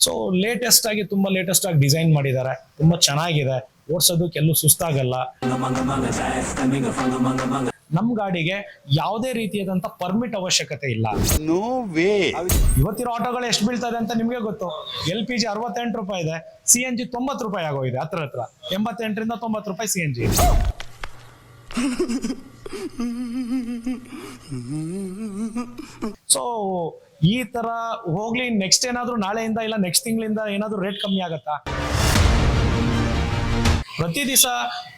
So latest ಆಗಿ ತುಂಬಾ latest ಆಗಿ ಡಿಸೈನ್ ಮಾಡಿದ್ದಾರೆ, ತುಂಬಾ ಚೆನ್ನಾಗಿದೆ, ಓಡಿಸೋದಕ್ಕೆ ಎಲ್ಲೂ ಸುಸ್ತಾಗಲ್ಲ. ನಮ್ ಗಾಡಿಗೆ ಯಾವುದೇ ರೀತಿಯಾದಂತ ಪರ್ಮಿಟ್ ಅವಶ್ಯಕತೆ ಇಲ್ಲ. No way. ಇವತ್ತಿರೋ ಆಟೋಗಳು ಎಷ್ಟು ಬೀಳ್ತಾ ಇದೆ ಅಂತ ನಿಮ್ಗೆ ಗೊತ್ತು. LPG 68 ರೂಪಾಯಿ ಇದೆ, CNG 90 ರೂಪಾಯಿ ಆಗೋಗಿದೆ. ಹತ್ರ 88ರಿಂದ 90 ರೂಪಾಯಿ CNG. ಸೊ ಈ ತರ ಹೋಗ್ಲಿ, ನೆಕ್ಸ್ಟ್ ಏನಾದ್ರು ನಾಳೆಯಿಂದ ಇಲ್ಲ ನೆಕ್ಸ್ಟ್ ತಿಂಗಳಿಂದ ಏನಾದ್ರು ರೇಟ್ ಕಮ್ಮಿ ಆಗತ್ತಾ? ಪ್ರತಿ ದಿವಸ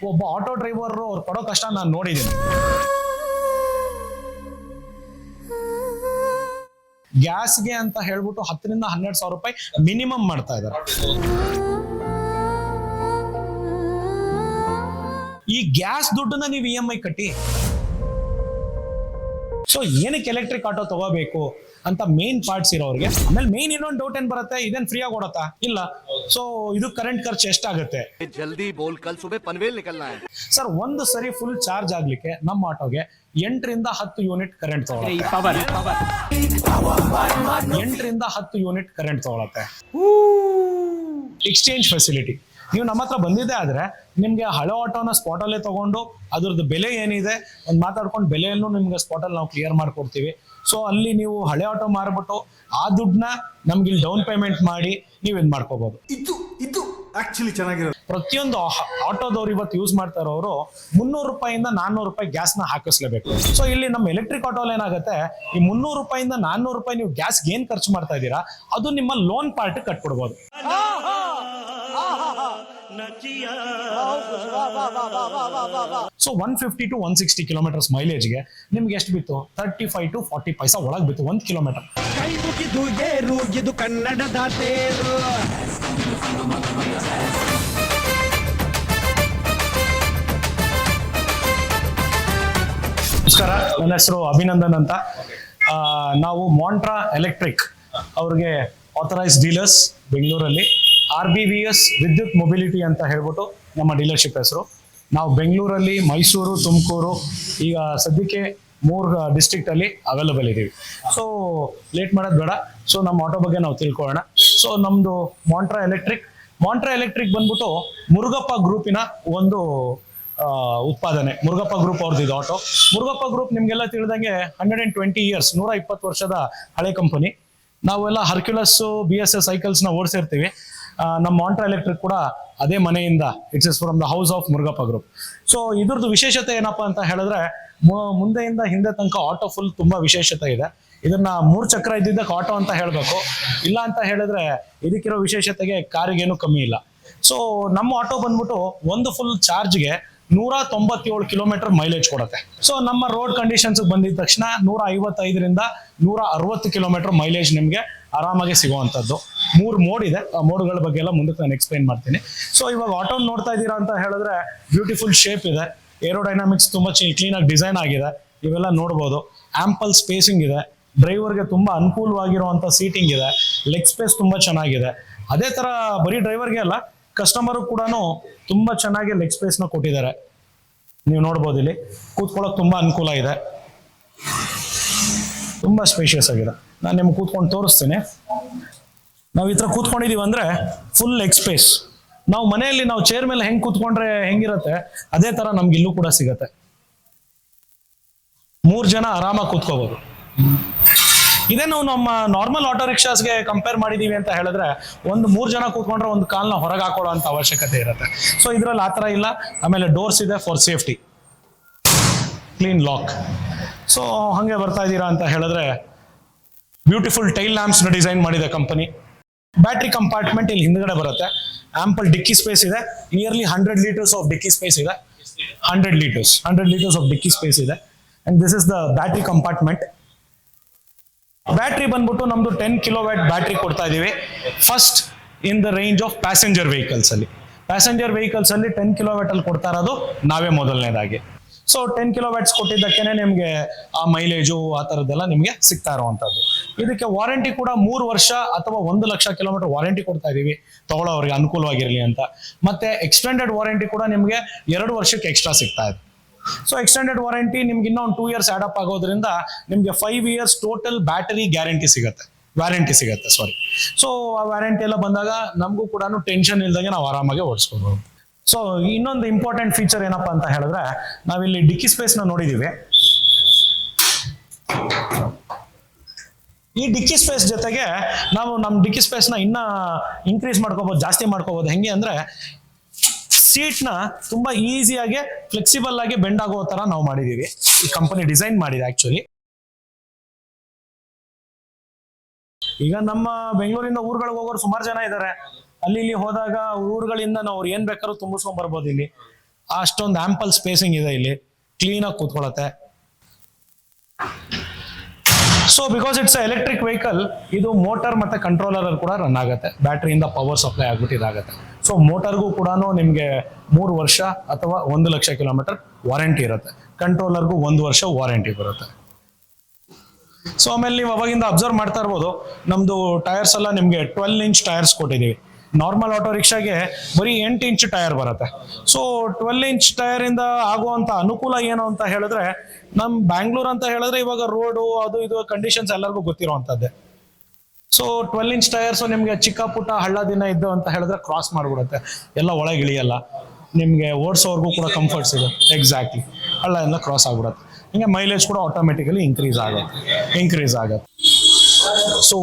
ಒಬ್ಬ ಆಟೋ ಡ್ರೈವರ್ ಅವ್ರು ಪಡೋ ಕಷ್ಟ ನಾನು ನೋಡಿದ್ದೀನಿ. ಗ್ಯಾಸ್ಗೆ ಅಂತ ಹೇಳ್ಬಿಟ್ಟು 10ರಿಂದ 12 ಸಾವಿರ ರೂಪಾಯಿ ಮಿನಿಮಮ್ ಮಾಡ್ತಾ ಇದ್ದಾರೆ. ಈ ಗ್ಯಾಸ್ ದುಡ್ಡನ್ನ ನೀವು EMI ಕಟ್ಟಿ. ಸೊ ಏನಕ್ಕೆ ಎಲೆಕ್ಟ್ರಿಕ್ ಆಟೋ ತಗೋಬೇಕು ಅಂತ ಮೇನ್ ಪಾರ್ಟ್ಸ್ ಇರೋರಿಗೆ. ಆಮೇಲೆ ಮೇನ್ ಇನ್ನೊಂದು ಡೌಟ್ ಏನ್ ಬರುತ್ತೆ, ಇದೇನ್ ಫ್ರೀ ಆಗಿ ಓಡತ್ತಾ? ಇಲ್ಲ. ಸೊ ಇದು ಕರೆಂಟ್ ಖರ್ಚು ಎಷ್ಟಾಗುತ್ತೆ? ಜಲ್ದಿ ಬೋಲ್, ಕಲ್ ಸುಬೆ ಪನ್ವೇಲ್ ನಿಕಲ್ನಾ ಹೈ. ಸರ್ ಒಂದು ಸರಿ ಫುಲ್ ಚಾರ್ಜ್ ಆಗ್ಲಿಕ್ಕೆ ನಮ್ಮ ಆಟೋಗೆ 8ರಿಂದ 10 ಯೂನಿಟ್ ಕರೆಂಟ್ ತಗೊಳುತ್ತೆ. 8ರಿಂದ 10 ಯೂನಿಟ್ ಕರೆಂಟ್ ತಗೊಳುತ್ತೆ. ಎಕ್ಸ್ಚೇಂಜ್ ಫೆಸಿಲಿಟಿ ನೀವು ನಮ್ಮ ಹತ್ರ ಬಂದಿದ್ದೆ ಆದ್ರೆ ನಿಮ್ಗೆ ಹಳೆ ಆಟೋನ ಸ್ಪಾಟ್ ಅಲ್ಲೇ ತಗೊಂಡು ಅದ್ರದ್ದು ಬೆಲೆ ಏನಿದೆ ಒಂದು ಮಾತಾಡ್ಕೊಂಡು ಬೆಲೆಯನ್ನು ನಿಮ್ಗೆ ಸ್ಪಾಟ್ ಅಲ್ಲಿ ನಾವು ಕ್ಲಿಯರ್ ಮಾಡ್ಕೊಡ್ತೀವಿ. ಸೊ ಅಲ್ಲಿ ನೀವು ಹಳೆ ಆಟೋ ಮಾರ್ಬಿಟ್ಟು ಆ ದುಡ್ಡನ್ನ ನಮ್ಗೆ ಇಲ್ಲಿ ಡೌನ್ ಪೇಮೆಂಟ್ ಮಾಡಿ ನೀವು ಇದ್ ಮಾಡ್ಕೋಬಹುದು. ಇದು ಆಕ್ಚುಲಿ ಚೆನ್ನಾಗಿರೋದು. ಪ್ರತಿಯೊಂದು ಆಟೋದವ್ರು ಇವತ್ತು ಯೂಸ್ ಮಾಡ್ತಾ ಇರೋರು 300 ರೂಪಾಯಿಂದ 400 ರೂಪಾಯಿ ಗ್ಯಾಸ್ ನ ಹಾಕಿಸ್ಲೇಬೇಕು. ಸೊ ಇಲ್ಲಿ ನಮ್ಮ ಎಲೆಕ್ಟ್ರಿಕ್ ಆಟೋಲ್ ಏನಾಗುತ್ತೆ, ಈ 300 ರೂಪಾಯಿಂದ 400 ರೂಪಾಯಿ ನೀವು ಗ್ಯಾಸ್ ಏನ್ ಖರ್ಚು ಮಾಡ್ತಾ ಇದ್ದೀರಾ ಅದು ನಿಮ್ಮ ಲೋನ್ ಪಾರ್ಟ್ ಕಟ್ಬಿಡ್ಬೋದು. ಸೊ 150 to 160 ಕಿಲೋಮೀಟರ್ಸ್ ಮೈಲೇಜ್ಗೆ ನಿಮ್ಗೆ ಎಷ್ಟು ಬಿತ್ತು? 35 to 40 ಪೈಸಾ ಒಳಗೆ ಬಿತ್ತು 1 ಕಿಲೋಮೀಟರ್. ಇದು ಕನ್ನಡದ ತೇರು. ನಮಸ್ಕಾರ, ನನ್ನ ಹೆಸರು ಅಭಿನಂದನ್ ಅಂತ. ನಾವು ಮಾಂಟ್ರಾ ಎಲೆಕ್ಟ್ರಿಕ್ ಅವ್ರಿಗೆ ಆಥರೈಸ್ ಡೀಲರ್ಸ್ ಬೆಂಗಳೂರಲ್ಲಿ. RBVS ವಿದ್ಯುತ್ ಮೊಬಿಲಿಟಿ ಅಂತ ಹೇಳ್ಬಿಟ್ಟು ನಮ್ಮ ಡೀಲರ್ಶಿಪ್ ಹೆಸರು. ನಾವು ಬೆಂಗಳೂರಲ್ಲಿ, ಮೈಸೂರು, ತುಮಕೂರು, ಈಗ ಸದ್ಯಕ್ಕೆ 3 ಡಿಸ್ಟ್ರಿಕ್ಟ್ ಅಲ್ಲಿ ಅವೈಲಬಲ್ ಇದೀವಿ. ಸೊ ಲೇಟ್ ಮಾಡೋದು ಬೇಡ. ಸೊ ನಮ್ಮ ಆಟೋ ಬಗ್ಗೆ ನಾವು ತಿಳ್ಕೊಳ್ಳೋಣ. ಸೊ ನಮ್ದು ಮಾಂಟ್ರಾ ಎಲೆಕ್ಟ್ರಿಕ್ ಬಂದ್ಬಿಟ್ಟು ಮುರುಗಪ್ಪ ಗ್ರೂಪಿನ ಒಂದು ಉತ್ಪಾದನೆ. ಮುರುಗಪ್ಪ ಗ್ರೂಪ್ ಅವ್ರದ್ದು ಇದು ಆಟೋ. ಮುರುಗಪ್ಪ ಗ್ರೂಪ್ ನಿಮ್ಗೆಲ್ಲ ತಿಳಿದಂಗೆ 120 ಇಯರ್ಸ್, 120 ವರ್ಷದ ಹಳೆ ಕಂಪನಿ. ನಾವೆಲ್ಲ ಹರ್ಕ್ಯುಲಸ್, BSS ಸೈಕಲ್ಸ್ ನ ಓಡಿಸಿರ್ತೀವಿ. ನಮ್ಮ ಮಾಂಟ್ರಾ ಎಲೆಕ್ಟ್ರಿಕ್ ಕೂಡ ಅದೇ ಮನೆಯಿಂದ, it's is from the house of Murugappa group. So ಇದ್ರದ್ದು ವಿಶೇಷತೆ ಏನಪ್ಪಾ ಅಂತ ಹೇಳಿದ್ರೆ, ಮುಂದೆಯಿಂದ ಹಿಂದೆ ತನಕ ಆಟೋ ಫುಲ್ ತುಂಬಾ ವಿಶೇಷತೆ ಇದೆ. ಇದನ್ನ 3 ಚಕ್ರ ಇದ್ದಿದ್ದಕ್ಕೆ ಆಟೋ ಅಂತ ಹೇಳ್ಬೇಕು. ಇಲ್ಲ ಅಂತ ಹೇಳಿದ್ರೆ ಇದಕ್ಕಿರೋ ವಿಶೇಷತೆಗೆ ಕಾರಿಗೇನು ಕಮ್ಮಿ ಇಲ್ಲ. ಸೊ ನಮ್ಮ ಆಟೋ ಬಂದ್ಬಿಟ್ಟು ಒಂದು ಫುಲ್ ಚಾರ್ಜ್ಗೆ 197 ಕಿಲೋಮೀಟರ್ ಮೈಲೇಜ್ ಕೊಡುತ್ತೆ. ಸೊ ನಮ್ಮ ರೋಡ್ ಕಂಡೀಷನ್ಸ್ ಬಂದಿದ ತಕ್ಷಣ 155ರಿಂದ 160 ಕಿಲೋಮೀಟರ್ ಮೈಲೇಜ್ ನಿಮ್ಗೆ ಆರಾಮಾಗಿ ಸಿಗುವಂತದ್ದು. 3 ಮೋಡ್ ಇದೆ. ಆ ಮೋಡ್ಗಳ ಬಗ್ಗೆ ಎಲ್ಲ ಮುಂದಕ್ಕೆ ನಾನು ಎಕ್ಸ್ಪ್ಲೈನ್ ಮಾಡ್ತೀನಿ. ಸೊ ಇವಾಗ ಆಟೋ ನೋಡ್ತಾ ಇದ್ದೀರಾ ಅಂತ ಹೇಳಿದ್ರೆ ಬ್ಯೂಟಿಫುಲ್ ಶೇಪ್ ಇದೆ, ಏರೋಡೈನಾಮಿಕ್ಸ್ ತುಂಬಾ ಕ್ಲೀನ್ ಆಗಿ ಡಿಸೈನ್ ಆಗಿದೆ. ಇವೆಲ್ಲ ನೋಡ್ಬೋದು. ಆಂಪಲ್ ಸ್ಪೇಸಿಂಗ್ ಇದೆ, ಡ್ರೈವರ್ಗೆ ತುಂಬಾ ಅನುಕೂಲವಾಗಿರುವಂತ ಸೀಟಿಂಗ್ ಇದೆ, ಲೆಗ್ ಸ್ಪೇಸ್ ತುಂಬಾ ಚೆನ್ನಾಗಿದೆ. ಅದೇ ತರ ಬರೀ ಡ್ರೈವರ್ಗೆ ಅಲ್ಲ, ಕಸ್ಟಮರ್ ಕೂಡ ತುಂಬಾ ಚೆನ್ನಾಗಿ ಲೆಗ್ ಸ್ಪೇಸ್ ನ ಕೊಟ್ಟಿದ್ದಾರೆ. ನೀವು ನೋಡ್ಬೋದು, ಇಲ್ಲಿ ಕೂತ್ಕೊಳ್ಳೋಕೆ ತುಂಬಾ ಅನುಕೂಲ ಇದೆ, ತುಂಬಾ ಸ್ಪೇಷಿಯಸ್ ಆಗಿದೆ. ನಾನು ನಿಮ್ಗೆ ಕೂತ್ಕೊಂಡು ತೋರಿಸ್ತೀನಿ. ನಾವು ಈ ತರ ಕೂತ್ಕೊಂಡಿದೀವಿ ಅಂದ್ರೆ ಫುಲ್ ಲೆಗ್ ಸ್ಪೇಸ್. ನಾವು ಮನೆಯಲ್ಲಿ ನಾವು ಚೇರ್ ಮೇಲೆ ಹೆಂಗ್ ಕೂತ್ಕೊಂಡ್ರೆ ಹೆಂಗಿರತ್ತೆ ಅದೇ ತರ ನಮ್ಗೆ ಇಲ್ಲೂ ಕೂಡ ಸಿಗತ್ತೆ. 3 ಜನ ಆರಾಮಾಗಿ ಕೂತ್ಕೋಬಹುದು. ಇದೇ ನಾವು ನಮ್ಮ ನಾರ್ಮಲ್ ಆಟೋ ರಿಕ್ಷಾಸ್ಗೆ ಕಂಪೇರ್ ಮಾಡಿದೀವಿ ಅಂತ ಹೇಳಿದ್ರೆ ಒಂದು 3 ಜನ ಕೂತ್ಕೊಂಡ್ರೆ ಒಂದು ಕಾಲ್ನ ಹೊರಗೆ ಹಾಕೊಳ್ಳೋ ಅಂತ ಅವಶ್ಯಕತೆ ಇರುತ್ತೆ. ಸೊ ಇದ್ರಲ್ಲಿ ಆತರ ಇಲ್ಲ. ಆಮೇಲೆ ಡೋರ್ಸ್ ಇದೆ for safety, clean lock. So ಹಂಗೆ ಬರ್ತಾ ಇದ್ದೀರಾ ಅಂತ ಹೇಳಿದ್ರೆ ಬ್ಯೂಟಿಫುಲ್ ಟೈಲ್ ಲ್ಯಾಂಪ್ಸ್ ನ ಡಿಸೈನ್ ಮಾಡಿದೆ ಕಂಪನಿ. ಬ್ಯಾಟ್ರಿ ಕಂಪಾರ್ಟ್ಮೆಂಟ್ ಇಲ್ಲಿ ಹಿಂದ್ಗಡೆ ಬರುತ್ತೆ. ಆಂಪಲ್ ಡಿಕ್ಕಿ ಸ್ಪೇಸ್ ಇದೆ. ನಿಯರ್ಲಿ 100 ಲೀಟರ್ಸ್ ಆಫ್ ಡಿಕ್ಕಿ ಸ್ಪೇಸ್ ಇದೆ. 100 ಲೀಟರ್ಸ್ ಆಫ್ ಡಿಕ್ಕಿ ಸ್ಪೇಸ್ ಇದೆ. And this is the battery compartment. Battery ಬಂದ್ಬಿಟ್ಟು ನಮ್ದು 10 ಕಿಲೋವ್ಯಾಟ್ ಬ್ಯಾಟ್ರಿ ಕೊಡ್ತಾ ಇದೀವಿ. First in the range of passenger vehicles ಅಲ್ಲಿ 10 ಕಿಲೋವ್ಯಾಟ್ ಅಲ್ಲಿ ಕೊಡ್ತಾ ಇರೋದು ನಾವೇ ಮೊದಲನೇದಾಗಿ. ಸೊ 10 ಕಿಲೋವ್ಯಾಟ್ಸ್ ಕೊಟ್ಟಿದ್ದಕ್ಕೇನೆ ನಿಮ್ಗೆ ಆ ಮೈಲೇಜು ಆ ತರದ್ದೆಲ್ಲ ನಿಮ್ಗೆ ಸಿಗ್ತಾ ಇರುವಂತದ್ದು. ಇದಕ್ಕೆ ವಾರಂಟಿ ಕೂಡ 3 ವರ್ಷ ಅಥವಾ 1 ಲಕ್ಷ ಕಿಲೋಮೀಟರ್ ವಾರಂಟಿ ಕೊಡ್ತಾ ಇದೀವಿ, ತಗೊಳ್ಳೋರಿಗೆ ಅನುಕೂಲವಾಗಿರ್ಲಿ ಅಂತ. ಮತ್ತೆ ಎಕ್ಸ್ಟೆಂಡೆಡ್ ವಾರಂಟಿ ಕೂಡ ನಿಮ್ಗೆ 2 ವರ್ಷಕ್ಕೆ ಎಕ್ಸ್ಟ್ರಾ ಸಿಗ್ತಾ ಇದೆ. ಸೊ ಎಕ್ಸ್ಟೆಂಡೆಡ್ ವಾರಂಟಿ ನಿಮ್ಗೆ ಇನ್ನೊಂದು 2 ಇಯರ್ಸ್ ಆಡ್ ಅಪ್ ಆಗೋದ್ರಿಂದ ನಿಮ್ಗೆ 5 ಇಯರ್ಸ್ ಟೋಟಲ್ ಬ್ಯಾಟರಿ ಗ್ಯಾರಂಟಿ ಸಿಗುತ್ತೆ. ವ್ಯಾರಂಟಿ ಸಿಗುತ್ತೆ ಸಾರಿ. ಸೊ ಆ ವ್ಯಾರಂಟಿ ಎಲ್ಲ ಬಂದಾಗ ನಮಗೂ ಕೂಡ ಟೆನ್ಷನ್ ಇಲ್ದಂಗೆ ನಾವು ಆರಾಮಾಗಿ ಓಡಿಸ್ಕೋಬಹುದು. ಸೊ ಇನ್ನೊಂದು ಇಂಪಾರ್ಟೆಂಟ್ ಫೀಚರ್ ಏನಪ್ಪಾ ಅಂತ ಹೇಳಿದ್ರೆ, ನಾವಿಲ್ಲಿ ಡಿಕ್ಕಿ ಸ್ಪೇಸ್ ನ ನೋಡಿದೀವಿ. ಈ ಡಿಕ್ಕಿ ಸ್ಪೇಸ್ ಜೊತೆಗೆ ನಾವು ನಮ್ಮ ಡಿಕ್ಕಿ ಸ್ಪೇಸ್ ನ ಇನ್ನ ಇನ್ಕ್ರೀಸ್ ಮಾಡ್ಕೋಬಹುದು, ಜಾಸ್ತಿ ಮಾಡ್ಕೋಬಹುದು. ಹೆಂಗೆ ಅಂದ್ರೆ ಸೀಟ್ ನ ತುಂಬಾ ಈಸಿಯಾಗಿ ಫ್ಲೆಕ್ಸಿಬಲ್ ಆಗಿ ಬೆಂಡ್ ಆಗೋ ತರ ನಾವು ಮಾಡಿದೀವಿ. ಈ ಕಂಪನಿ ಡಿಸೈನ್ ಮಾಡಿದೆ ಆಕ್ಚುಲಿ. ಈಗ ನಮ್ಮ ಬೆಂಗಳೂರಿಂದ ಊರುಗಳಿಗೆ ಹೋಗೋರು ಸುಮಾರು ಜನ ಇದ್ದಾರೆ. ಅಲ್ಲಿ ಇಲ್ಲಿ ಹೋದಾಗ ಊರುಗಳಿಂದ ನಾವು ಅವ್ರು ಏನ್ ಬೇಕಾದ್ರೂ ತುಂಬಿಸ್ಕೊಂಡ್ ಬರ್ಬೋದು. ಇಲ್ಲಿ ಅಷ್ಟೊಂದು ಆಂಪಲ್ ಸ್ಪೇಸಿಂಗ್ ಇದೆ, ಇಲ್ಲಿ ಕ್ಲೀನ್ ಆಗಿ ಕೂತ್ಕೊಳ್ಳುತ್ತೆ. So because it's electric vehicle, ಇದು ಮೋಟರ್ ಮತ್ತೆ ಕಂಟ್ರೋಲರ್ ಕೂಡ ರನ್ ಆಗುತ್ತೆ. ಬ್ಯಾಟ್ರಿಯಿಂದ ಪವರ್ ಸಪ್ಲೈ ಆಗ್ಬಿಟ್ಟಿದಾಗುತ್ತೆ. ಸೊ ಮೋಟರ್ಗೂ ಕೂಡ ನಿಮ್ಗೆ 3 ವರ್ಷ ಅಥವಾ 1 ಲಕ್ಷ ಕಿಲೋಮೀಟರ್ ವಾರಂಟಿ ಇರುತ್ತೆ. ಕಂಟ್ರೋಲರ್ಗೂ 1 ವರ್ಷ ವಾರಂಟಿ ಬರುತ್ತೆ. ಸೊ ಆಮೇಲೆ ನೀವು ಅವಾಗಿಂದ ಅಬ್ಸರ್ವ್ ಮಾಡ್ತಾ ಇರ್ಬೋದು, ನಮ್ದು ಟೈರ್ಸ್ ಎಲ್ಲ ನಿಮ್ಗೆ 12 ಇಂಚ್ ಟೈರ್ಸ್ ಕೊಟ್ಟಿದೀವಿ. ನಾರ್ಮಲ್ ಆಟೋ ರಿಕ್ಷಾಗೆ ಬರೀ 8 ಇಂಚ್ ಟೈರ್ ಬರುತ್ತೆ. ಸೊ 12 ಇಂಚ್ ಟೈರ್ ಇಂದ ಆಗುವಂತ ಅನುಕೂಲ ಏನು ಅಂತ ಹೇಳಿದ್ರೆ, ನಮ್ ಬ್ಯಾಂಗ್ಳೂರ್ ಅಂತ ಹೇಳಿದ್ರೆ ಇವಾಗ ರೋಡು ಅದು ಇದು ಕಂಡೀಷನ್ಸ್ ಎಲ್ಲರಿಗೂ ಗೊತ್ತಿರುವಂತದ್ದೇ. ಸೊ 12 ಇಂಚ್ ಟೈರ್ಸ್ ನಿಮ್ಗೆ ಚಿಕ್ಕ ಪುಟ್ಟ ಹಳ್ಳ ದಿನ ಇದ್ದು ಅಂತ ಹೇಳಿದ್ರೆ ಕ್ರಾಸ್ ಮಾಡ್ಬಿಡುತ್ತೆ, ಎಲ್ಲ ಒಳಗೆ ಇಳಿಯಲ್ಲ. ನಿಮ್ಗೆ ಓಡಿಸೋರ್ಗೂ ಕೂಡ ಕಂಫರ್ಟ್ ಸಿಗುತ್ತೆ. ಎಕ್ಸಾಕ್ಟ್ಲಿ, ಹಳ್ಳ ಎಲ್ಲ ಕ್ರಾಸ್ ಆಗ್ಬಿಡುತ್ತೆ. ಹಿಂಗೆ ಮೈಲೇಜ್ ಕೂಡ ಆಟೋಮೆಟಿಕಲಿ ಇನ್ಕ್ರೀಸ್ ಆಗುತ್ತೆ. ಸೊ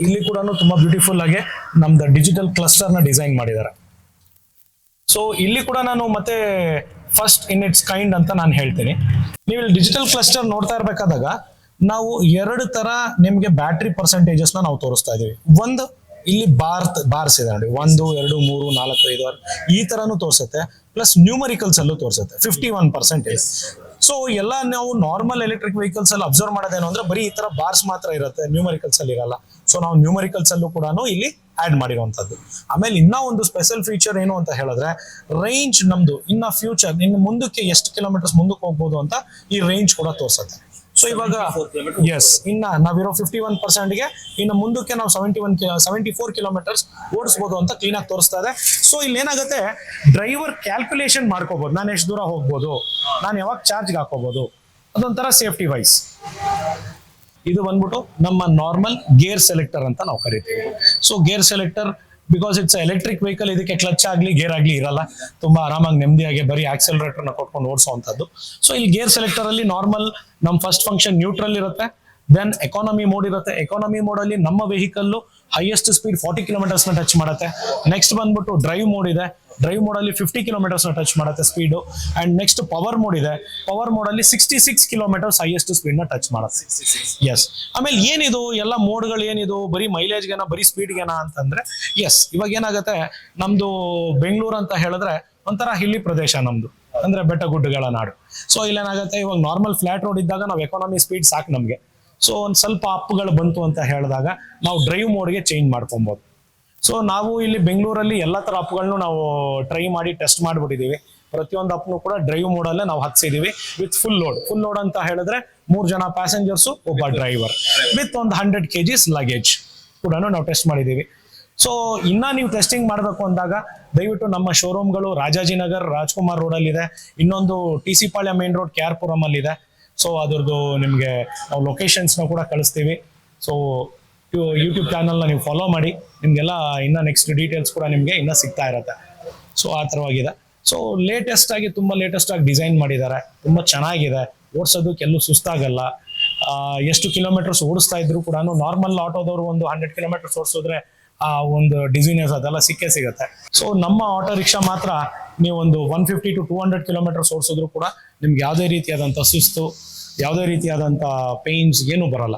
ಇಲ್ಲಿ ಕೂಡ ತುಂಬಾ ಬ್ಯೂಟಿಫುಲ್ ಆಗಿ ನಮ್ದು ಡಿಜಿಟಲ್ ಕ್ಲಸ್ಟರ್ ನ ಡಿಸೈನ್ ಮಾಡಿದ್ದಾರೆ. ಸೊ ಇಲ್ಲಿ ಕೂಡ ನಾನು ಮತ್ತೆ ಫಸ್ಟ್ ಇನ್ ಇಟ್ಸ್ ಕೈಂಡ್ ಅಂತ ನಾನು ಹೇಳ್ತೀನಿ. ನೀವು ಇಲ್ಲಿ ಡಿಜಿಟಲ್ ಕ್ಲಸ್ಟರ್ ನೋಡ್ತಾ ಇರ್ಬೇಕಾದಾಗ ನಾವು 2 ತರ ನಿಮ್ಗೆ ಬ್ಯಾಟ್ರಿ ಪರ್ಸೆಂಟೇಜಸ್ ನಾವು ತೋರಿಸ್ತಾ ಇದೀವಿ. ಒಂದು ಇಲ್ಲಿ ಬಾರ್ಸ್ ಇದೆ ನೋಡಿ, 1 2 3 4 5 6 ಈ ತರನು ತೋರಿಸುತ್ತೆ. ಪ್ಲಸ್ ನ್ಯೂಮರಿಕಲ್ಸ್ ಅಲ್ಲೂ ತೋರಿಸುತ್ತೆ 51%. ಸೊ ಎಲ್ಲ ನಾವು ನಾರ್ಮಲ್ ಎಲೆಕ್ಟ್ರಿಕ್ ವೆಹಿಕಲ್ಸ್ ಅಲ್ಲಿ ಅಬ್ಸರ್ವ್ ಮಾಡೋದೇನು ಅಂದ್ರೆ ಬರೀ ಈ ತರ ಬಾರ್ಸ್ ಮಾತ್ರ ಇರುತ್ತೆ, ನ್ಯೂಮರಿಕಲ್ಸ್ ಅಲ್ಲಿ ಇರಲ್ಲ. ಸೊ ನಾವು ನ್ಯೂಮರಿಕಲ್ಸ್ ಅಲ್ಲೂ ಕೂಡ ಇಲ್ಲಿ ಆಡ್ ಮಾಡಿರುವಂತದ್ದು. ಆಮೇಲೆ ಇನ್ನ ಒಂದು ಸ್ಪೆಷಲ್ ಫೀಚರ್ ಏನು ಅಂತ ಹೇಳಿದ್ರೆ, ರೇಂಜ್ ನಮ್ದು ಇನ್ನ ಫ್ಯೂಚರ್ ಇನ್ನು ಮುಂದಕ್ಕೆ ಎಷ್ಟು ಕಿಲೋಮೀಟರ್ಸ್ ಮುಂದಕ್ಕೆ ಹೋಗ್ಬೋದು ಅಂತ ಈ ರೇಂಜ್ ಕೂಡ ತೋರಿಸುತ್ತೆ. ಸೊ ಇವಾಗ ಎಸ್, ಇನ್ನ ನಾವಿರೋ 51%ಗೆ ಇನ್ನು ಮುಂದಕ್ಕೆ ನಾವು 74 ಕಿಲೋಮೀಟರ್ಸ್ ಓಡಿಸ್ಬೋದು ಅಂತ ಕ್ಲೀನ್ ಆಗಿ ತೋರಿಸ್ತಾ ಇದೆ. ಸೊ ಇಲ್ಲಿ ಏನಾಗುತ್ತೆ, ಡ್ರೈವರ್ ಕ್ಯಾಲ್ಕುಲೇಷನ್ ಮಾಡ್ಕೋಬಹುದು, ನಾನು ಎಷ್ಟು ದೂರ ಹೋಗ್ಬೋದು, ನಾನು ಯಾವಾಗ ಚಾರ್ಜ್ಗೆ ಹಾಕೋಬಹುದು, ಅದೊಂಥರ ಸೇಫ್ಟಿ ವೈಸ್. ಇದು ಬಂದ್ಬಿಟ್ಟು ನಮ್ಮ ನಾರ್ಮಲ್ ಗೇರ್ ಸೆಲೆಕ್ಟರ್ ಅಂತ ನಾವು ಕರಿತೀವಿ. So gear selector because it's electric vehicle, ಇದಕ್ಕೆ ಕ್ಲಚ್ ಆಗ್ಲಿ ಗೇರ್ ಆಗ್ಲಿ ಇರಲ್ಲ. ತುಂಬಾ ಆರಾಮಾಗಿ ನೆಮ್ಮದಿಯಾಗಿ ಬರೀ ಆಕ್ಸೆಲರೇಟರ್ ನ ಕೊಟ್ಕೊಂಡು ಓಡಿಸುವಂತದ್ದು. ಸೊ ಇಲ್ಲಿ ಗೇರ್ ಸೆಲೆಕ್ಟರ್ ಅಲ್ಲಿ ನಾರ್ಮಲ್ ನಮ್ ಫಸ್ಟ್ ಫಂಕ್ಷನ್ ನ್ಯೂಟ್ರಲ್ ಇರುತ್ತೆ, ದೆನ್ ಎಕಾನಮಿ ಮೋಡ್ ಇರುತ್ತೆ. ಎಕಾನಮಿ ಮೋಡ್ ಅಲ್ಲಿ ನಮ್ಮ ವೆಹಿಕಲ್ ಹೈಯೆಸ್ಟ್ ಸ್ಪೀಡ್ 40 ಕಿಲೋಮೀಟರ್ಸ್ ನ ಟಚ್ ಮಾಡುತ್ತೆ. ನೆಕ್ಸ್ಟ್ ಬಂದ್ಬಿಟ್ಟು ಡ್ರೈವ್ ಮೋಡ್ ಇದೆ, ಡ್ರೈವ್ ಮೋಡ್ ಅಲ್ಲಿ 50 ಕಿಲೋಮೀಟರ್ಸ್ ನ ಟಚ್ ಮಾಡುತ್ತೆ speed. And next power mode ಇದೆ, ಪವರ್ ಮೋಡ್ ಅಲ್ಲಿ 66 ಕಿಲೋಮೀಟರ್ಸ್ ಹೈಯೆಸ್ಟ್ ಸ್ಪೀಡ್ ನ ಟಚ್ ಮಾಡುತ್ತೆ. ಎಸ್, ಆಮೇಲೆ ಏನಿದು ಎಲ್ಲ ಮೋಡ್ಗಳು ಏನಿದು ಬರೀ ಮೈಲೇಜ್ಗೆನಾ ಬರೀ ಸ್ಪೀಡ್ಗೆನಾ ಅಂತಂದ್ರೆ, ಎಸ್, ಇವಾಗ ಏನಾಗುತ್ತೆ, ನಮ್ದು ಬೆಂಗಳೂರು ಅಂತ ಹೇಳಿದ್ರೆ ಒಂಥರ ಹಿಲ್ಲಿ ಪ್ರದೇಶ ನಮ್ದು, ಅಂದ್ರೆ ಬೆಟ್ಟ ಗುಡ್ಡಗಳ ನಾಡು. ಸೊ ಇಲ್ಲೇನಾಗುತ್ತೆ, ಇವಾಗ ನಾರ್ಮಲ್ ಫ್ಲಾಟ್ ರೋಡ್ ಇದ್ದಾಗ ನಾವು ಎಕಾನಮಿ ಸ್ಪೀಡ್ ಸಾಕು ನಮ್ಗೆ. ಸೊ ಒಂದ್ ಸ್ವಲ್ಪ ಅಪ್ಗಳು ಬಂತು ಅಂತ ಹೇಳಿದಾಗ ನಾವು ಡ್ರೈವ್ ಮೋಡ್ಗೆ ಚೇಂಜ್ ಮಾಡ್ಕೊಬಹುದು. ಸೊ ನಾವು ಇಲ್ಲಿ ಬೆಂಗಳೂರಲ್ಲಿ ಎಲ್ಲ ತರ ಅಪ್ಗಳನ್ನು ನಾವು ಟ್ರೈ ಮಾಡಿ ಟೆಸ್ಟ್ ಮಾಡ್ಬಿಟ್ಟಿದೀವಿ. ಪ್ರತಿಯೊಂದು ಅಪ್ನು ಕೂಡ ಡ್ರೈವ್ ಮೋಡ್ ಅಲ್ಲೇ ನಾವು ಹತ್ಸಿದೀವಿ ವಿತ್ ಫುಲ್ ಲೋಡ್ ಅಂತ ಹೇಳಿದ್ರೆ 3 ಜನ ಪ್ಯಾಸೆಂಜರ್ಸ್, ಒಬ್ಬ ಡ್ರೈವರ್ ವಿತ್ ಒಂದು 100 kgs ಲಗೇಜ್ ಕೂಡ ನಾವು ಟೆಸ್ಟ್ ಮಾಡಿದೀವಿ. ಸೊ ಇನ್ನ ನೀವು ಟೆಸ್ಟಿಂಗ್ ಮಾಡಬೇಕು ಅಂದಾಗ ದಯವಿಟ್ಟು ನಮ್ಮ ಶೋರೂಮ್ಗಳು ರಾಜಾಜಿನಗರ್, ರಾಜ್ಕುಮಾರ್ ರೋಡ್ ಅಲ್ಲಿ ಇದೆ. ಇನ್ನೊಂದು TC ಪಾಳ್ಯ ಮೇನ್ ರೋಡ್ KR-ಪುರಂ ಅಲ್ಲಿ ಇದೆ. ಸೊ ಅದ್ರದ್ದು ನಿಮ್ಗೆ ನಾವು ಲೊಕೇಶನ್ಸ್ ನ ಕೂಡ ಕಳಿಸ್ತೀವಿ. ಸೊ ಯೂಟ್ಯೂಬ್ ಚಾನಲ್ನ ನೀವು ಫಾಲೋ ಮಾಡಿ, ನಿಮ್ಗೆಲ್ಲ ಇನ್ನ ನೆಕ್ಸ್ಟ್ ಡೀಟೇಲ್ಸ್ ಕೂಡ ನಿಮ್ಗೆ ಇನ್ನ ಸಿಗ್ತಾ ಇರತ್ತೆ. ಸೊ ಆ ತರವಾಗಿದೆ. ಸೊ ಲೇಟೆಸ್ಟ್ ಆಗಿ ತುಂಬಾ ಲೇಟೆಸ್ಟ್ ಆಗಿ ಡಿಸೈನ್ ಮಾಡಿದ್ದಾರೆ, ತುಂಬಾ ಚೆನ್ನಾಗಿದೆ. ಓಡಿಸೋದಕ್ಕೆ ಎಲ್ಲೂ ಸುಸ್ತಾಗಲ್ಲ. ಎಷ್ಟು ಕಿಲೋಮೀಟರ್ಸ್ ಓಡಿಸ್ತಾ ಇದ್ರು ಕೂಡ ನಾರ್ಮಲ್ ಆಟೋದವ್ರು ಒಂದು 100 ಕಿಲೋಮೀಟರ್ಸ್ ಓಡಿಸಿದ್ರೆ ಆ ಒಂದು ಡಿಸಿನೆಸ್ ಅದೆಲ್ಲ ಸಿಗುತ್ತೆ. ಸೊ ನಮ್ಮ ಆಟೋ ರಿಕ್ಷಾ ಮಾತ್ರ ನೀವು ಒಂದು 150 to 200 ಕಿಲೋಮೀಟರ್ಸ್ ಓಡಿಸಿದ್ರು ಕೂಡ ನಿಮ್ಗೆ ಯಾವುದೇ ರೀತಿಯಾದಂಥ ಸುಸ್ತು, ಯಾವುದೇ ರೀತಿಯಾದಂಥ ಪೇನ್ಸ್ ಏನು ಬರಲ್ಲ.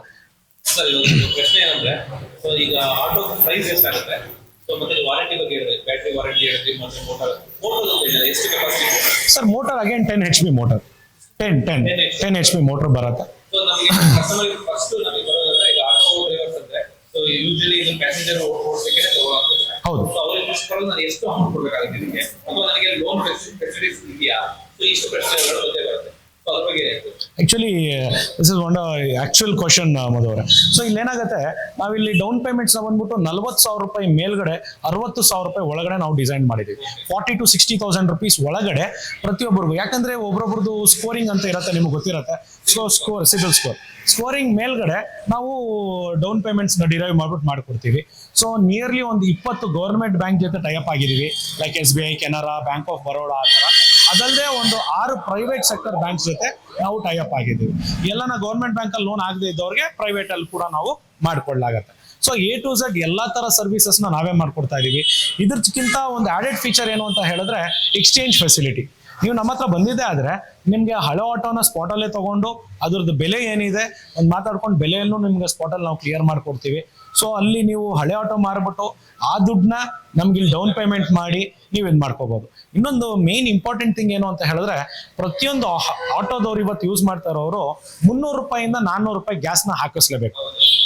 ಸರ್, ಇವತ್ತು ಪ್ರಶ್ನೆ ಏನಂದ್ರೆ, ಸೊ ಈಗ ಆಟೋ ಪ್ರೈಸ್ ಎಷ್ಟಾಗುತ್ತೆ? ಸೊ ಮತ್ತೆ ವಾರಂಟಿ ಬಗ್ಗೆ ಹೇಳಿದ್ರೆ, ಬ್ಯಾಟರಿ ವಾರಂಟಿ ಹೇಳಿದ್ರಿ, ಮತ್ತೆ ಮೋಟರ್ ಎಷ್ಟು capacity? Sir motor again 10 HP motor, 10 HP motor ಬರುತ್ತೆ. ಸೊ ನಮಗೆ ಕಸ್ಟಮರ್ ಫಸ್ಟ್ ನಮಗೆ ಬರೋದಂದ್ರೆ, ಈಗ ಆಟೋ ಡ್ರೈವರ್ಸ್ ಅಂದ್ರೆ ಸೊ ಯೂಶಲಿ ಇದು ಪ್ಯಾಸೆಂಜರ್ ಓಡಿಸಲಿಕ್ಕೆ ತಗೊಳ್ತಾರೆ. ಹೌದು. ಸೊ ಅವ್ರಿಗೆ ಬರೋದು ನಾನು ಎಷ್ಟು ಅಮೌಂಟ್ ಕೊಡಬೇಕಾಗುತ್ತೆ ಇದಕ್ಕೆ, ಅಥವಾ ನನಗೆ ಲೋನ್ ಫೆಸಿಲಿಟೀಸ್ ಇದೆಯಾ? ಸೊ ಇಷ್ಟು ಪ್ರಶ್ನೆಗಳು ಬಂದೇ ಬರುತ್ತೆ. ಸೊ ಅದ್ರ ಬಗ್ಗೆ ಏನಾಯ್ತು? Actually this is one actual question Madhu ಅವರೇ. ಸೊ ಇಲ್ಲಿ ಏನಾಗುತ್ತೆ, ನಾವಿಲ್ಲಿ ಡೌನ್ ಪೇಮೆಂಟ್ಸ್ ಬಂದ್ಬಿಟ್ಟು 40,000 ರೂಪಾಯಿ ಮೇಲ್ಗಡೆ 60,000 ರೂಪಾಯಿ ಒಳಗಡೆ ನಾವು ಡಿಸೈನ್ ಮಾಡಿದ್ದೀವಿ. 40,000 to 60,000 rupees ಒಳಗಡೆ ಪ್ರತಿಯೊಬ್ಬರಿಗೂ. ಯಾಕಂದ್ರೆ ಒಬ್ಬೊಬ್ರದ್ದು ಸ್ಕೋರಿಂಗ್ ಅಂತ ಇರುತ್ತೆ, ನಿಮ್ಗೆ ಗೊತ್ತಿರುತ್ತೆ. ಸಿಬಿಲ್ ಸ್ಕೋರಿಂಗ್ ಮೇಲ್ಗಡೆ ನಾವು ಡೌನ್ ಪೇಮೆಂಟ್ಸ್ ನ ಡಿರೈವ್ ಮಾಡ್ಬಿಟ್ಟು ಮಾಡ್ಕೊಡ್ತೀವಿ. ಸೊ ನಿಯರ್ಲಿ ಒಂದು 20 ಗವರ್ಮೆಂಟ್ ಬ್ಯಾಂಕ್ ಜೊತೆ ಟೈಅಪ್ ಆಗಿದ್ದೀವಿ, like SBI, Canara, bank of Baroda ಆ ಥರ. ಅದಲ್ಲದೆ ಒಂದು 6 ಪ್ರೈವೇಟ್ ಸೆಕ್ಟರ್ ಬ್ಯಾಂಕ್ಸ್ ಜೊತೆ ನಾವು ಟೈಅಪ್ ಆಗಿದ್ದೀವಿ. ಎಲ್ಲನ ಗವರ್ಮೆಂಟ್ ಬ್ಯಾಂಕ್ ಅಲ್ಲಿ ಲೋನ್ ಆಗದೆ ಇದ್ದವ್ರಿಗೆ ಪ್ರೈವೇಟ್ ಅಲ್ಲಿ ಕೂಡ ನಾವು ಮಾಡ್ಕೊಡ್ಲಾಗತ್ತೆ. ಸೊ A to Z ಎಲ್ಲಾ ತರ ಸರ್ವಿಸಸ್ ನಾವೇ ಮಾಡ್ಕೊಡ್ತಾ ಇದೀವಿ. ಇದಕ್ಕಿಂತ ಒಂದು ಆಡೆಡ್ ಫೀಚರ್ ಏನು ಅಂತ ಹೇಳಿದ್ರೆ ಎಕ್ಸ್ಚೇಂಜ್ ಫೆಸಿಲಿಟಿ. ನೀವು ನಮ್ಮ ಹತ್ರ ಬಂದಿದ್ದೆ ಆದ್ರೆ ನಿಮ್ಗೆ ಹಳೆ ಆಟೋನ ಸ್ಪಾಟ್ ಅಲ್ಲೇ ತಗೊಂಡು ಅದ್ರದ್ದು ಬೆಲೆ ಏನಿದೆ ಒಂದು ಮಾತಾಡ್ಕೊಂಡು ಬೆಲೆಯನ್ನು ನಿಮ್ಗೆ ಸ್ಪಾಟ್ ಅಲ್ಲಿ ನಾವು ಕ್ಲಿಯರ್ ಮಾಡ್ಕೊಡ್ತೀವಿ. ಸೊ ಅಲ್ಲಿ ನೀವು ಹಳೆ ಆಟೋ ಮಾರ್ಬಿಟ್ಟು ಆ ದುಡ್ಡನ್ನ ನಮ್ಗೆ ಇಲ್ಲಿ ಡೌನ್ ಪೇಮೆಂಟ್ ಮಾಡಿ ನೀವು ಇದು ಮಾಡ್ಕೋಬಹುದು. ಇನ್ನೊಂದು ಮೇನ್ ಇಂಪಾರ್ಟೆಂಟ್ ಥಿಂಗ್ ಏನು ಅಂತ ಹೇಳಿದ್ರೆ, ಪ್ರತಿಯೊಂದು ಆಟೋದವ್ರು ಇವತ್ತು ಯೂಸ್ ಮಾಡ್ತಾ ಇರೋರು 300 ರೂಪಾಯಿಂದ 400 ರೂಪಾಯಿ ಗ್ಯಾಸ್ನ ಹಾಕಿಸ್ಲೇಬೇಕು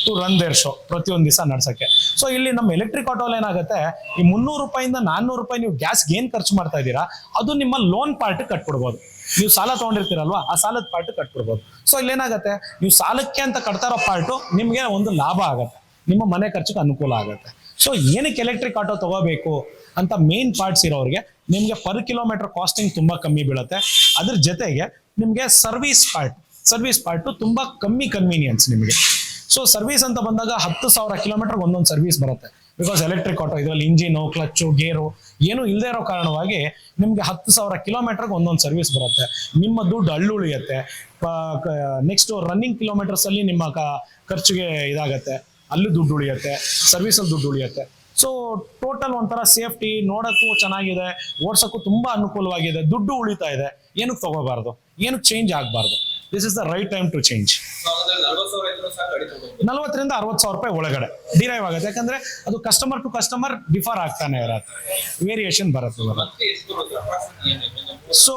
ಟು ರನ್ ದೇರ್ ಶೋ ಪ್ರತಿಯೊಂದು ದಿವಸ ನಡ್ಸಕ್ಕೆ. ಸೊ ಇಲ್ಲಿ ನಮ್ಮ ಎಲೆಕ್ಟ್ರಿಕ್ ಆಟೋಲ್ ಏನಾಗುತ್ತೆ, ಈ 300 ರೂಪಾಯಿಂದ 400 ರೂಪಾಯಿ ನೀವು ಗ್ಯಾಸ್ಗೆ ಏನ್ ಖರ್ಚು ಮಾಡ್ತಾ ಇದ್ದೀರಾ ಅದು ನಿಮ್ಮ ಲೋನ್ ಪಾರ್ಟ್ ಕಟ್ಬಿಡ್ಬೋದು. ನೀವು ಸಾಲ ತಗೊಂಡಿರ್ತೀರಲ್ವಾ, ಆ ಸಾಲದ ಪಾರ್ಟ್ ಕಟ್ಬಿಡ್ಬೋದು. ಸೊ ಇಲ್ಲೇನಾಗುತ್ತೆ, ನೀವು ಸಾಲಕ್ಕೆ ಅಂತ ಕಟ್ತಾ ಇರೋ ಪಾರ್ಟು ನಿಮ್ಗೆ ಒಂದು ಲಾಭ ಆಗತ್ತೆ, ನಿಮ್ಮ ಮನೆ ಖರ್ಚಿಗೆ ಅನುಕೂಲ ಆಗುತ್ತೆ. ಸೊ ಏನಕ್ಕೆ ಎಲೆಕ್ಟ್ರಿಕ್ ಆಟೋ ತಗೋಬೇಕು ಅಂತ ಮೇನ್ ಪಾರ್ಟ್ಸ್ ಇರೋರಿಗೆ ನಿಮ್ಗೆ ಪರ್ ಕಿಲೋಮೀಟರ್ ಕಾಸ್ಟಿಂಗ್ ತುಂಬಾ ಕಮ್ಮಿ ಬೀಳುತ್ತೆ. ಅದ್ರ ಜೊತೆಗೆ ನಿಮ್ಗೆ ಸರ್ವಿಸ್ ಪಾರ್ಟ್ ತುಂಬಾ ಕಮ್ಮಿ ಕನ್ವೀನಿಯನ್ಸ್ ನಿಮಗೆ. ಸೊ ಸರ್ವಿಸ್ ಅಂತ ಬಂದಾಗ 10,000 ಕಿಲೋಮೀಟರ್ ಒಂದೊಂದು ಸರ್ವಿಸ್ ಬರುತ್ತೆ. ಬಿಕಾಸ್ ಎಲೆಕ್ಟ್ರಿಕ್ ಆಟೋ ಇದರಲ್ಲಿ ಇಂಜಿನು, ಕ್ಲಚ್ಚು, ಗೇರು ಏನು ಇಲ್ಲದೆ ಇರೋ ಕಾರಣವಾಗಿ ನಿಮ್ಗೆ 10,000 ಕಿಲೋಮೀಟರ್ಗೆ ಒಂದೊಂದು ಸರ್ವಿಸ್ ಬರುತ್ತೆ. ನಿಮ್ಮ ದುಡ್ಡು ಅಳ್ಳುಳಿಯುತ್ತೆ. ನೆಕ್ಸ್ಟ್ ರನ್ನಿಂಗ್ ಕಿಲೋಮೀಟರ್ಸ್ ಅಲ್ಲಿ ನಿಮ್ಮ ಖರ್ಚಿಗೆ ಇದಾಗತ್ತೆ, ಅಲ್ಲೂ ದುಡ್ಡು ಉಳಿಯುತ್ತೆ, ಸರ್ವಿಸಲ್ಲಿ ದುಡ್ಡು ಉಳಿಯುತ್ತೆ. ಸೊ ಟೋಟಲ್ ಒಂಥರ ಸೇಫ್ಟಿ, ನೋಡಕ್ಕೂ ಚೆನ್ನಾಗಿದೆ, ಓಡ್ಸಕ್ಕೂ ತುಂಬಾ ಅನುಕೂಲವಾಗಿದೆ, ದುಡ್ಡು ಉಳಿತಾ ಇದೆ. ಏನಕ್ಕೆ ತಗೋಬಾರ್ದು, ಏನಕ್ಕೆ ಚೇಂಜ್ ಆಗಬಾರ್ದು? This is the right time to change. 40,000 ಇದ್ರೂ ಸಾಕು ಗಾಡಿ ತಗೊಂಡು 40,000 ರಿಂದ 60,000 ರೂಪಾಯಿ ಒಳಗಡೆ ಡಿರೈವ್ ಆಗುತ್ತೆ. ಯಾಕಂದ್ರೆ ಅದು ಕಸ್ಟಮರ್ ಟು ಕಸ್ಟಮರ್ ಡಿಫರ್ ಆಗ್ತಾನೆ ಇರತ್ತೆ, ವೇರಿಯೇಷನ್ ಬರುತ್ತೆ. ಮತ್ತೆ ಎಷ್ಟು ಬರುತ್ತೆ approximately ಏನು? ಸೊ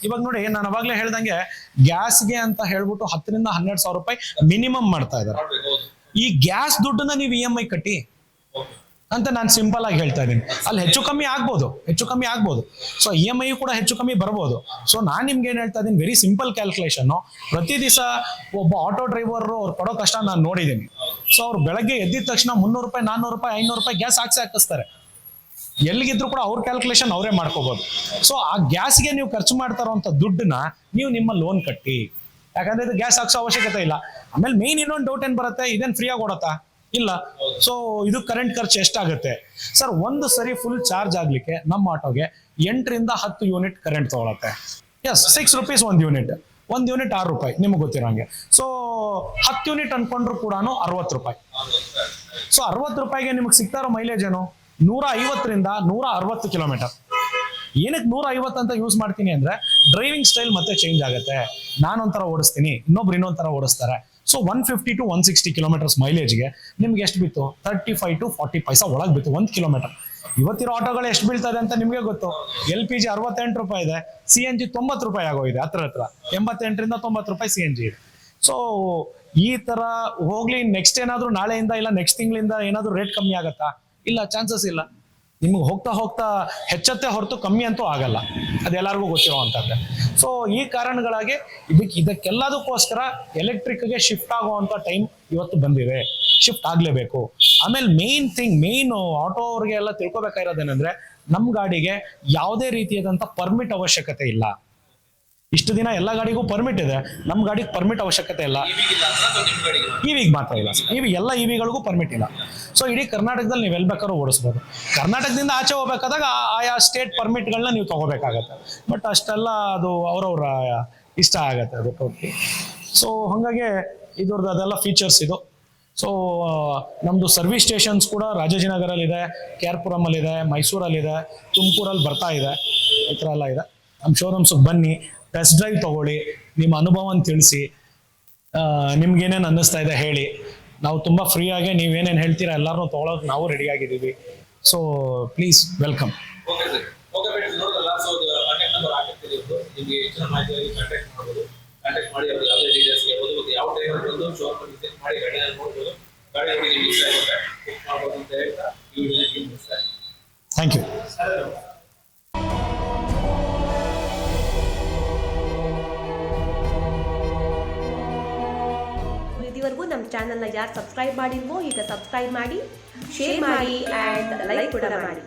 ಇವಾಗ ನೋಡಿ, ನಾನು ಅವಾಗ್ಲೇ ಹೇಳ್ದಂಗೆ ಗ್ಯಾಸ್ಗೆ ಅಂತ ಹೇಳ್ಬಿಟ್ಟು 10,000 ರಿಂದ 12,000 ರೂಪಾಯಿ ಮಿನಿಮಮ್ ಮಾಡ್ತಾ ಇದ್ದಾರೆ. ಮಾಡ್ಬೇಕು, ಹೌದು. ಈ ಗ್ಯಾಸ್ ದುಡ್ಡನ್ನ ನೀವು EMI ಕಟ್ಟಿ ಅಂತ ನಾನು ಸಿಂಪಲ್ ಆಗಿ ಹೇಳ್ತಾ ಇದ್ದೀನಿ. ಅಲ್ಲಿ ಹೆಚ್ಚು ಕಮ್ಮಿ ಆಗ್ಬೋದು. ಸೊ EMI ಕೂಡ ಹೆಚ್ಚು ಕಮ್ಮಿ ಬರ್ಬೋದು. ಸೊ ನಾನು ನಿಮ್ಗೆ ಏನ್ ಹೇಳ್ತಾ ಇದ್ದೀನಿ, ವೆರಿ ಸಿಂಪಲ್ ಕ್ಯಾಲ್ಕುಲೇಷನ್. ಪ್ರತಿ ದಿವಸ ಒಬ್ಬ ಆಟೋ ಡ್ರೈವರ್ ಅವ್ರು ಪಡೋ ಕಷ್ಟ ನಾನು ನೋಡಿದ್ದೀನಿ. ಸೊ ಅವ್ರು ಬೆಳಗ್ಗೆ ಎದ್ದಿದ ತಕ್ಷಣ 300 ರೂಪಾಯಿ, 400 ರೂಪಾಯಿ, 500 ರೂಪಾಯಿ ಗ್ಯಾಸ್ ಹಾಕಿಸ್ತಾರೆ. ಎಲ್ಲಿಗಿದ್ರು ಕೂಡ ಅವ್ರ ಕ್ಯಾಲ್ಕುಲೇಷನ್ ಅವರೇ ಮಾಡ್ಕೋಬಹುದು. ಸೊ ಆ ಗ್ಯಾಸ್ಗೆ ನೀವು ಖರ್ಚು ಮಾಡ್ತಾ ಇರೋಂಥ ದುಡ್ಡನ್ನ ನೀವು ನಿಮ್ಮ ಲೋನ್ ಕಟ್ಟಿ. ಯಾಕಂದ್ರೆ ಇದು ಗ್ಯಾಸ್ ಹಾಕ್ಸೋ ಅವಶ್ಯಕತೆ ಇಲ್ಲ. ಆಮೇಲೆ ಮೇನ್ ಇನ್ನೊಂದು ಡೌಟ್ ಏನ್ ಬರುತ್ತೆ, ಇದೇನ್ ಫ್ರೀ ಆಗಿ ಓಡತ್ತಾ? ಇಲ್ಲ. ಸೊ ಇದು ಕರೆಂಟ್ ಖರ್ಚು ಎಷ್ಟಾಗುತ್ತೆ ಸರ್? ಒಂದು ಸರಿ ಫುಲ್ ಚಾರ್ಜ್ ಆಗ್ಲಿಕ್ಕೆ ನಮ್ಮ ಆಟೋಗೆ 8 ರಿಂದ 10 ಯೂನಿಟ್ ಕರೆಂಟ್ ತಗೊಳತ್ತೆ. ಎಸ್, 6 ರೂಪೀಸ್ ಒಂದು ಯೂನಿಟ್ 6 ರೂಪಾಯಿ, ನಿಮ್ಗೆ ಗೊತ್ತಿರೋಂಗೆ. ಸೊ 10 ಯೂನಿಟ್ ಅನ್ಕೊಂಡ್ರು ಕೂಡ 60 ರೂಪಾಯಿ. ಸೊ 60 ರೂಪಾಯಿಗೆ ನಿಮ್ಗೆ ಸಿಗ್ತಾ ಇರೋ ಮೈಲೇಜ್ ಏನು? 150 ರಿಂದ 160 ಕಿಲೋಮೀಟರ್. ಏನಕ್ಕೆ 150 ಅಂತ ಯೂಸ್ ಮಾಡ್ತೀನಿ ಅಂದ್ರೆ, ಡ್ರೈವಿಂಗ್ ಸ್ಟೈಲ್ ಮತ್ತೆ ಚೇಂಜ್ ಆಗುತ್ತೆ. ನಾನೊಂಥರ ಓಡಿಸ್ತೀನಿ, ಇನ್ನೊಬ್ರು ಇನ್ನೊಂಥರ ಓಡಿಸ್ತಾರೆ. ಸೊ 150 to 160 ಕಿಲೋಮೀಟರ್ಸ್ ಮೈಲೇಜ್ಗೆ ನಿಮ್ಗೆ ಎಷ್ಟು ಬಿತ್ತು? 35 to 40 ಪೈಸಾ ಒಳಗೆ ಬಿತ್ತು 1 ಕಿಲೋಮೀಟರ್. ಇವತ್ತಿರೋ ಆಟೋಗಳು ಎಷ್ಟು ಬೀಳ್ತಾ ಇದೆ ಅಂತ ನಿಮ್ಗೆ ಗೊತ್ತು. LPG 68 ರೂಪಾಯಿ ಇದೆ, CNG 90 ರೂಪಾಯಿ ಆಗೋಗಿದೆ. ಹತ್ರ 88 ರಿಂದ 90 ರೂಪಾಯಿ CNG ಇದೆ. ಸೊ ಈ ತರ ಹೋಗ್ಲಿ, ನೆಕ್ಸ್ಟ್ ಏನಾದ್ರು ನಾಳೆಯಿಂದ ಇಲ್ಲ ನೆಕ್ಸ್ಟ್ ತಿಂಗಳಿಂದ ಏನಾದ್ರು ರೇಟ್ ಕಮ್ಮಿ ಆಗತ್ತಾ? ಇಲ್ಲ, ಚಾನ್ಸಸ್ ಇಲ್ಲ. ನಿಮ್ಗೆ ಹೋಗ್ತಾ ಹೆಚ್ಚತ್ತೆ ಹೊರತು ಕಮ್ಮಿ ಅಂತೂ ಆಗಲ್ಲ, ಅದೆಲ್ಲರಿಗೂ ಗೊತ್ತಿರುವಂಥದ್ದೇ. ಸೊ ಈ ಕಾರಣಗಳಾಗಿ ಇದಕ್ಕೆಲ್ಲದಕ್ಕೋಸ್ಕರ ಎಲೆಕ್ಟ್ರಿಕ್ಗೆ ಶಿಫ್ಟ್ ಆಗುವಂಥ ಟೈಮ್ ಇವತ್ತು ಬಂದಿದೆ. ಶಿಫ್ಟ್ ಆಗಲೇಬೇಕು. ಆಮೇಲೆ ಮೇನ್ ಆಟೋ ಅವ್ರಿಗೆ ಎಲ್ಲ ತಿಳ್ಕೊಬೇಕಾಗಿರೋದೇನೆಂದ್ರೆ, ನಮ್ಮ ಗಾಡಿಗೆ ಯಾವುದೇ ರೀತಿಯಾದಂಥ ಪರ್ಮಿಟ್ ಅವಶ್ಯಕತೆ ಇಲ್ಲ. ಇಷ್ಟು ದಿನ ಎಲ್ಲ ಗಾಡಿಗೂ ಪರ್ಮಿಟ್ ಇದೆ, ನಮ್ಮ ಗಾಡಿಗೆ ಪರ್ಮಿಟ್ ಅವಶ್ಯಕತೆ ಇಲ್ಲ. ಇವಿಗೆ ಮಾತ್ರ ಇಲ್ಲ. ಎಲ್ಲ ಇವಿಗಳಿಗೂ ಪರ್ಮಿಟ್ ಇಲ್ಲ. ಸೊ ಇಡೀ ಕರ್ನಾಟಕದಲ್ಲಿ ನೀವು ಎಲ್ಲಿ ಬೇಕಾದ್ರೂ ಓಡಿಸ್ಬೋದು. ಕರ್ನಾಟಕದಿಂದ ಆಚೆ ಹೋಗ್ಬೇಕಾದಾಗ ಆಯಾ ಸ್ಟೇಟ್ ಪರ್ಮಿಟ್ಗಳನ್ನ ನೀವು ತಗೋಬೇಕಾಗತ್ತೆ. ಬಟ್ ಅಷ್ಟೆಲ್ಲ ಅದು ಅವ್ರವ್ರ ಇಷ್ಟ ಆಗತ್ತೆ ಅದು ಟೋಟ್ಲಿ. ಸೊ ಹಾಗಾಗಿ ಇದ್ರದ್ದು ಅದೆಲ್ಲ ಫೀಚರ್ಸ್ ಇದು. ಸೊ ನಮ್ಮದು ಸರ್ವಿಸ್ ಸ್ಟೇಷನ್ಸ್ ಕೂಡ ರಾಜಾಜಿನಗರಲ್ಲಿದೆ, KR-ಪುರಮಲ್ಲಿದೆ, ಮೈಸೂರಲ್ಲಿದೆ, ತುಮಕೂರಲ್ಲಿ ಬರ್ತಾ ಇದೆ. ಈ ಥರ ಎಲ್ಲ ಇದೆ. ನಮ್ಮ ಶೋರೂಮ್ಸಿಗೆ ಬನ್ನಿ, ಟೆಸ್ಟ್ ಡ್ರೈವ್ ತಗೊಳ್ಳಿ, ನಿಮ್ಮ ಅನುಭವನ ತಿಳಿಸಿ, ನಿಮ್ಗೇನೇನು ಅನ್ನಿಸ್ತಾ ಇದೆ ಹೇಳಿ. ನಾವು ತುಂಬ ಫ್ರೀಯಾಗಿ ನೀವೇನೇನು ಹೇಳ್ತೀರಾ ಎಲ್ಲರೂ ತೊಗೊಳೋಕೆ ನಾವು ರೆಡಿ ಆಗಿದ್ದೀವಿ. So please welcome. Okay sir. Okay friends, ನೋಡಿದ್ರಲ್ಲ. ಸೊ ಕಾಂಟ್ಯಾಕ್ಟ್ ನಂಬರ್ ಹಾಕಿರ್ತೀವಿ. ನಿಮಗೆ ಹೆಚ್ಚಿನ ಮಾಹಿತಿಗಾಗಿ ಕಾಂಟ್ಯಾಕ್ಟ್ ಮಾಡ್ಬೋದು. ಕಾಂಟ್ಯಾಕ್ಟ್ ಮಾಡಿ ಅವ್ರಿಗೆ ಯಾವುದೇ ಡೀಟೇಲ್ಸ್ ಇರ್ಬೋದು, ಯಾವ ಟೈಮ್ ಬಂದು ಶೋರೂಮ್ ವಿಸಿಟ್ ಮಾಡಿ ಗಾಡಿನ ನೋಡ್ಬೋದು. ಗಾಡಿ ನೋಡಿ ನಿಮಗೆ ಇಷ್ಟ ಆಗುತ್ತೆ ಬುಕ್ ಮಾಡ್ಬೋದು ಅಂತ ಹೇಳ್ತಾ ಈ ವಿಡಿಯೋನ ಮುಗಿಸ್ತಾರೆ. Thank you. ಚಾನಲ್ನ ಯಾರು ಸಬ್ಸ್ಕ್ರೈಬ್ ಮಾಡಿಲ್ವೋ ಈಗ ಸಬ್ಸ್ಕ್ರೈಬ್ ಮಾಡಿ, ಶೇರ್ ಮಾಡಿ ಆ್ಯಂಡ್ ಲೈಕ್ ಕೂಡ ಮಾಡಿ.